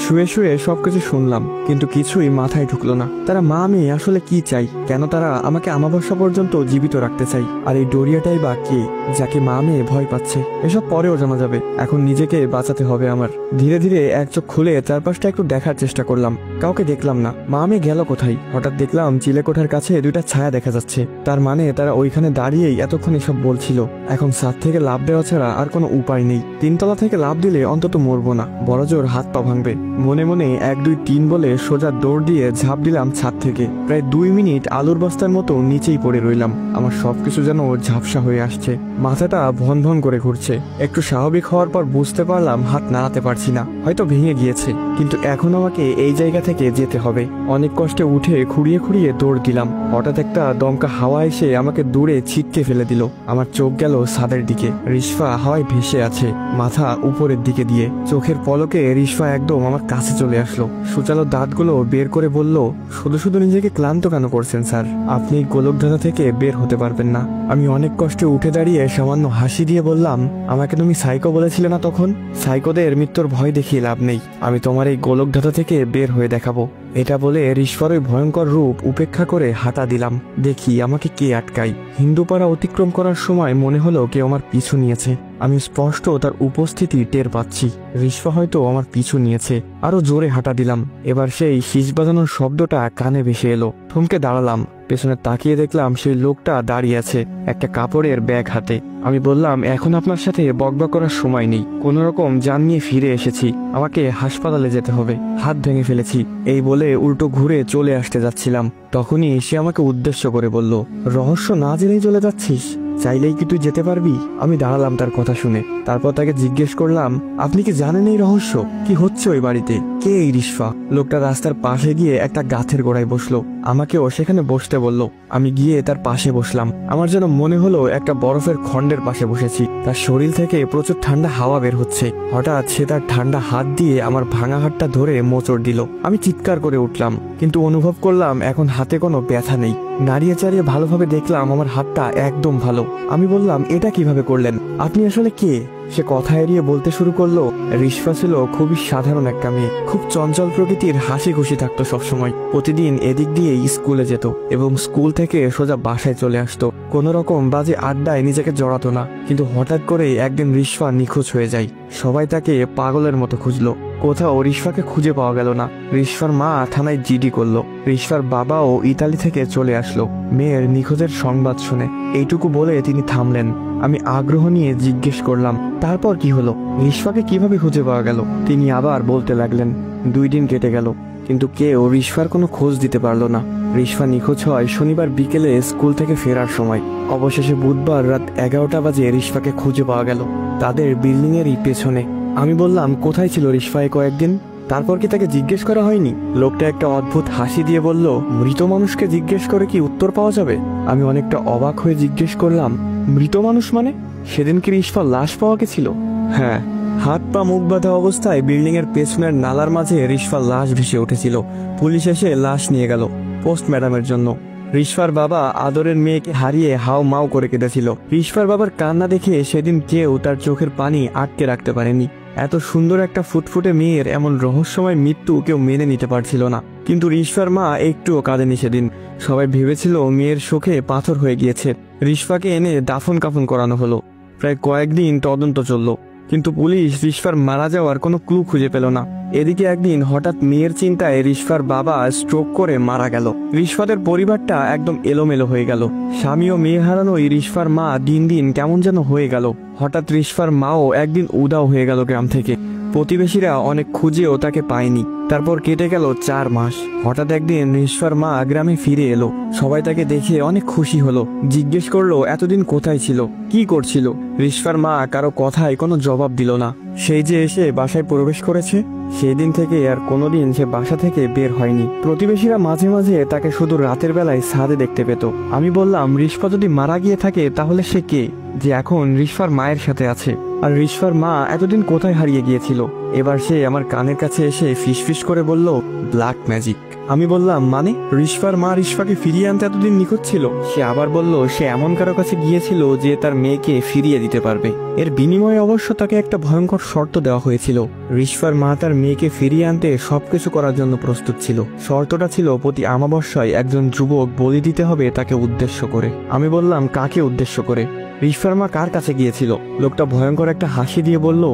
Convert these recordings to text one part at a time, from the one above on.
শুয়ে শুয়ে সবকিছু শুনলাম, কিন্তু কিছুই মাথায় ঢুকলো না। তারা মা মেয়ে আসলে কি চাই, কেন তারা আমাকে আমাবস্যা পর্যন্ত জীবিত রাখতে চাই? আর এই ডোরিয়াটাই বা কে, যাকে মা মেয়ে ভয় পাচ্ছে? এসব পরেও জানা যাবে, এখন নিজেকে বাঁচাতে হবে আমার। ধীরে ধীরে এক চোখ খুলে চারপাশটা একটু দেখার চেষ্টা করলাম, কাউকে দেখলাম না। মা মেয়ে গেল কোথায়? হঠাৎ দেখলাম চিলেকোঠার কাছে দুইটা ছায়া দেখা যাচ্ছে। তার মানে তারা ওইখানে দাঁড়িয়েই এতক্ষণ এসব বলছিল। এখন ছাদ থেকে লাফ দেওয়া ছাড়া আর কোনো উপায় নেই। 3 তলা থেকে লাফ দিলে অন্তত মরবো না, বড় জোর হাত পা ভাঙবে। মনে মনে 1 2 3 বলে সোজা দৌড় দিয়ে ঝাঁপ দিলাম ছাদ থেকে। প্রায় 2 মিনিট আলুর বস্তার মতো নিচেই পড়ে রইলাম। আমার সবকিছু যেন ঝাপসা হয়ে আসছে, মাথাটা ভন ভন করে ঘুরছে। একটু স্বাভাবিক হওয়ার পর বুঝতে পারলাম হাত নাড়াতে পারছি না, হয়তো ভেঙে গিয়েছে। কিন্তু এখন আমাকে এই জায়গা থেকে যেতে হবে। অনেক কষ্টে উঠে খুঁড়িয়ে খুঁড়িয়ে দৌড় দিলাম। হঠাৎ একটা দমকা হাওয়া এসে আমাকে দূরে ছিটকে ফেলে দিল। আমার চোখ গেল ছাদের দিকে। রিশফা হাওয়ায় ভেসে আছে, মাথা উপরের দিকে দিয়ে। চোখের পলকে রিশফা একদম আমার কাছে চলে আসলো। সুচালো দাঁতগুলো বের করে বলল, শুধু শুধু নিজেকে ক্লান্ত কেন করছেন স্যার? আপনি গোলকধাঁধা থেকে বের হতে পারবেন না। আমি অনেক কষ্টে উঠে দাঁড়িয়ে সামান্য হাসি দিয়ে বললাম, আমাকে তুমি সাইকো বলেছিলে না তখন? সাইকোদের মৃত্যুর ভয় দেখিয়ে লাভ নেই, আমি তোমার এই গোলকধাঁধা থেকে বের হয়ে দেখাবো। এটা বলে রিশফার ওই ভয়ঙ্কর রূপ উপেক্ষা করে হাঁটা দিলাম। দেখি আমাকে কে আটকায়। হিন্দুপাড়া অতিক্রম করার সময় মনে হলো কেউ আমার পিছু নিয়েছে। আমি স্পষ্ট তার উপস্থিতি টের পাচ্ছি। রিশফা হয়তো আমার পিছু নিয়েছে। আরো জোরে হাঁটা দিলাম। এবার সেই শীষ বাজানোর শব্দটা কানে ভেসে এলো। থমকে দাঁড়ালাম। পেছনে তাকিয়ে দেখলাম সেই লোকটা দাঁড়িয়ে আছে, একটা কাপড়ের ব্যাগ হাতে। আমি বললাম, এখন আপনার সাথে বকবক করার সময় নেই। কোন রকম জান নিয়ে ফিরে এসেছি, আমাকে হাসপাতালে যেতে হবে। হাত ভেঙে ফেলেছি। এই বলে উল্টো ঘুরে চলে আসতে যাচ্ছিলাম, তখনই সে আমাকে উদ্দেশ্য করে বলল, রহস্য না জেনেই চলে যাচ্ছিস? চাইলেই কি তুই যেতে পারবি? আমি দাঁড়ালাম তার কথা শুনে। তারপর তাকে জিজ্ঞেস করলাম, আপনি কি জানেন এই রহস্য? কি হচ্ছে ওই বাড়িতে? কে এই রিশফা? লোকটা রাস্তার পাশে গিয়ে একটা গাছের গোড়ায় বসলো। আমাকেও সেখানে বসতে বলল। আমি গিয়ে তার পাশে বসলাম। আমার যেন মনে হলো একটা বরফের খণ্ডের পাশে বসেছি। তার শরীর থেকে প্রচুর ঠান্ডা হাওয়া বের হচ্ছে। হঠাৎ সে তার ঠান্ডা হাত দিয়ে আমার ভাঙা হাতটা ধরে মোচড় দিল। আমি চিৎকার করে উঠলাম, কিন্তু অনুভব করলাম এখন হাতে কোনো ব্যথা নেই। নাড়িয়ে চাড়িয়ে ভালোভাবে দেখলাম আমার হাতটা একদম ভালো। আমি বললাম, এটা কিভাবে করলেন? আপনি আসলে কে? সে কথা এড়িয়ে বলতে শুরু করলো, রিশফা ছিল খুবই সাধারণ একটা মেয়ে, খুব চঞ্চল প্রকৃতির, হাসি খুশি থাকতো সবসময়। প্রতিদিন এদিক দিয়েই স্কুলে যেত এবং স্কুল থেকে সোজা বাসায় চলে আসতো। কোন রকম বাজে আড্ডায় নিজেকে জড়াতো না। কিন্তু হঠাৎ করে একদিন রিশফা নিখোঁজ হয়ে যায়। সবাই তাকে পাগলের মতো খুঁজলো, কোথাও রিশফাকে খুঁজে পাওয়া গেল না। রিশফার মা থানায় জিডি করলো। রিশফার বাবাও ইতালি থেকে চলে আসলো মেয়ের নিখোঁজের সংবাদ শুনে। এইটুকু বলে তিনি থামলেন। আমি আগ্রহ নিয়ে জিজ্ঞেস করলাম, তারপর কি হলো? রিশফাকে কিভাবে খুঁজে পাওয়া গেল? তিনি আবার বলতে লাগলেন, 2 দিন কেটে গেল, কিন্তু কেউ রিশফার কোনো খোঁজ দিতে পারলো না। রিশফা নিখোঁজ হয় শনিবার বিকেলে স্কুল থেকে ফেরার সময়। অবশেষে বুধবার রাত 11টা বাজে রিশফাকে খুঁজে পাওয়া গেল, তাদের বিল্ডিং এরই পেছনে। আমি বললাম, কোথায় ছিল রিশফা কয়েকদিন? তারপর কি তাকে জিজ্ঞেস করা হয়নি? লোকটা একটা অদ্ভুত হাসি দিয়ে বলল, মৃত মানুষকে জিজ্ঞেস করে কি উত্তর পাওয়া যাবে? আমি অনেকটা অবাক হয়ে জিজ্ঞেস করলাম, মৃত মানুষ মানে? সেদিন কি রিশফার লাশ পাওয়া গেছিল? হ্যাঁ, হাত পা মুখ বাঁধা অবস্থায় বিল্ডিং এর পেছনের নালার মাঝে রিশফার লাশ ভেসে উঠেছিল। পুলিশ এসে লাশ নিয়ে গেল পোস্টম্যাডামের জন্য। রিশফার বাবা আদরের মেয়েকে হারিয়ে হাও মাও করে কেঁদেছিল। রিশফার বাবার কান্না দেখে সেদিন কেউ তার চোখের পানি আটকে রাখতে পারেনি। এত সুন্দর একটা ফুটফুটে মেয়ের এমন রহস্যময় মৃত্যু কেউ মেনে নিতে পারছিল না। কিন্তু রিশফার মা একটুও কাঁদেনি সেদিন। সবাই ভেবেছিল মেয়ের শোকে পাথর হয়ে গিয়েছে। রিশফাকে এনে দাফন কাফন করানো হলো। প্রায় কয়েকদিন তদন্ত চলল, কিন্তু পুলিশ রিশফার মারা যাওয়ার কোনো ক্লু খুঁজে পেল না। এদিকে একদিন হঠাৎ মেয়ের চিন্তায় রিশফার বাবা স্ট্রোক করে মারা গেল। রিশফাদের পরিবারটা একদম এলোমেলো হয়ে গেল। স্বামী ও মেয়ে হারানোই রিশফার মা দিন দিন কেমন যেন হয়ে গেল। হঠাৎ রিশফার মাও একদিন উধাও হয়ে গেল গ্রাম থেকে। প্রতিবেশীরা অনেক খুঁজেও তাকে পায়নি। তারপর কেটে গেল 4 মাস। হঠাৎ একদিন রিশফার মা গ্রামে ফিরে এলো। সবাই তাকে দেখে অনেক খুশি হলো। জিজ্ঞেস করলো, এতদিন কোথায় ছিল, কি করছিল? রিশফার মা কারো কথায় কোনো জবাব দিল না। সেই যে এসে বাসায় প্রবেশ করেছে, সেই দিন থেকে আর কোনোদিন সে বাসা থেকে বের হয়নি। প্রতিবেশীরা মাঝে মাঝে তাকে শুধু রাতের বেলায় ছাদে দেখতে পেত। আমি বললাম, রিশফা যদি মারা গিয়ে থাকে তাহলে সে কে, যে এখন রিশফার মায়ের সাথে আছে? আর রিশফার মা এতদিন কোথায় হারিয়ে গিয়েছিল। এবার সে আমার কানের কাছে এসে ফিসফিস করে বলল, ব্ল্যাক ম্যাজিক। আমি বললাম, মানে? রিশফার মা রিশফাকে ফিরিয়ে আনতে এতদিন নিখোঁজ ছিল। সে আবার বলল সে এমন কারো কাছে গিয়েছিল যে তার মেয়েকে ফিরিয়ে দিতে পারবে। এর বিনিময়ে অবশ্য তাকে একটা ভয়ঙ্কর শর্ত দেওয়া হয়েছিল। রিশফার মা তার মেয়েকে ফিরিয়ে আনতে সবকিছু করার জন্য প্রস্তুত ছিল। শর্তটা ছিল প্রতি আমাবস্যায় একজন যুবক বলি দিতে হবে তাকে উদ্দেশ্য করে। আমি বললাম, কাকে উদ্দেশ্য করে? রিশফার মা কার কাছে গিয়েছিল? লোকটা ভয়ঙ্কর একটা হাসি দিয়ে বলল,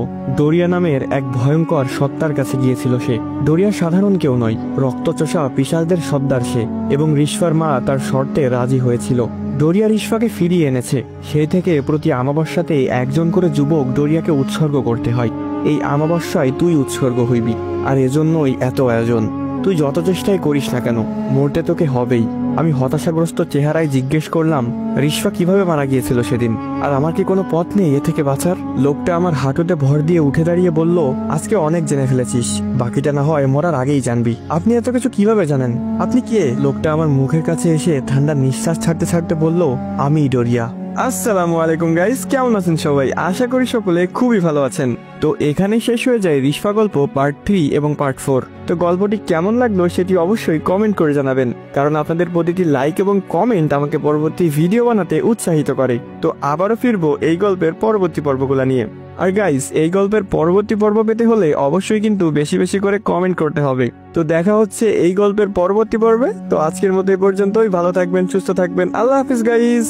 দরিয়া নামের এক ভয়ঙ্কর সত্তার কাছে গিয়েছিল সে। দরিয়া সাধারণ কেউ নয়, রক্তচোষা পিশাচদের সর্দার সে। এবং রিশফার মা তার শর্তে রাজি হয়েছিল। দরিয়া রিশফাকে ফিরিয়ে এনেছে। সেই থেকে প্রতি আমাবস্যাতে একজন করে যুবক দরিয়াকে উৎসর্গ করতে হয়। এই আমাবস্যায় তুই উৎসর্গ হইবি, আর এজন্যই এত আয়োজন। তুই যত চেষ্টাই করিস না কেন, মরতে তোকে হবেই। আমি হতাশাগ্রস্ত চেহারায় জিজ্ঞেস করলাম, রিশফা কিভাবে মারা গিয়েছিল সেদিন? আর আমার কি কোনো পথ নেই এ থেকে বাঁচার? লোকটা আমার হাঁটুতে ভর দিয়ে উঠে দাঁড়িয়ে বলল, আজকে অনেক জেনে ফেলেছিস, বাকিটা না হয় মরার আগেই জানবি। আপনি এত কিছু কিভাবে জানেন? আপনি কে? লোকটা আমার মুখের কাছে এসে ঠান্ডা নিঃশ্বাস ছাড়তে ছাড়তে বলল, আমি ডরিয়া। আসসালামু আলাইকুম গাইস, কেমন আছেন সবাই? আশা করি সকলে খুবই ভালো আছেন। তো এখানে শেষ হয়ে যায় রিশফা গল্প পার্ট 3 এবং পার্ট 4। তো গল্পটি কেমন লাগলো সেটি অবশ্যই কমেন্ট করে জানাবেন, কারণ আপনাদের প্রতিটি লাইক এবং কমেন্ট আমাকে পরবর্তী ভিডিও বানাতে উৎসাহিত করে। তো আবারও ফিরবো এই গল্পের পরবর্তী পর্বগুলো নিয়ে। আর গাইস, এই গল্পের পরবর্তী পর্ব পেতে হলে অবশ্যই কিন্তু বেশি বেশি করে কমেন্ট করতে হবে। তো দেখা হচ্ছে এই গল্পের পরবর্তী পর্বে। তো আজকের মতো এই পর্যন্তই। ভালো থাকবেন, সুস্থ থাকবেন। আল্লাহ হাফিজ গাইস।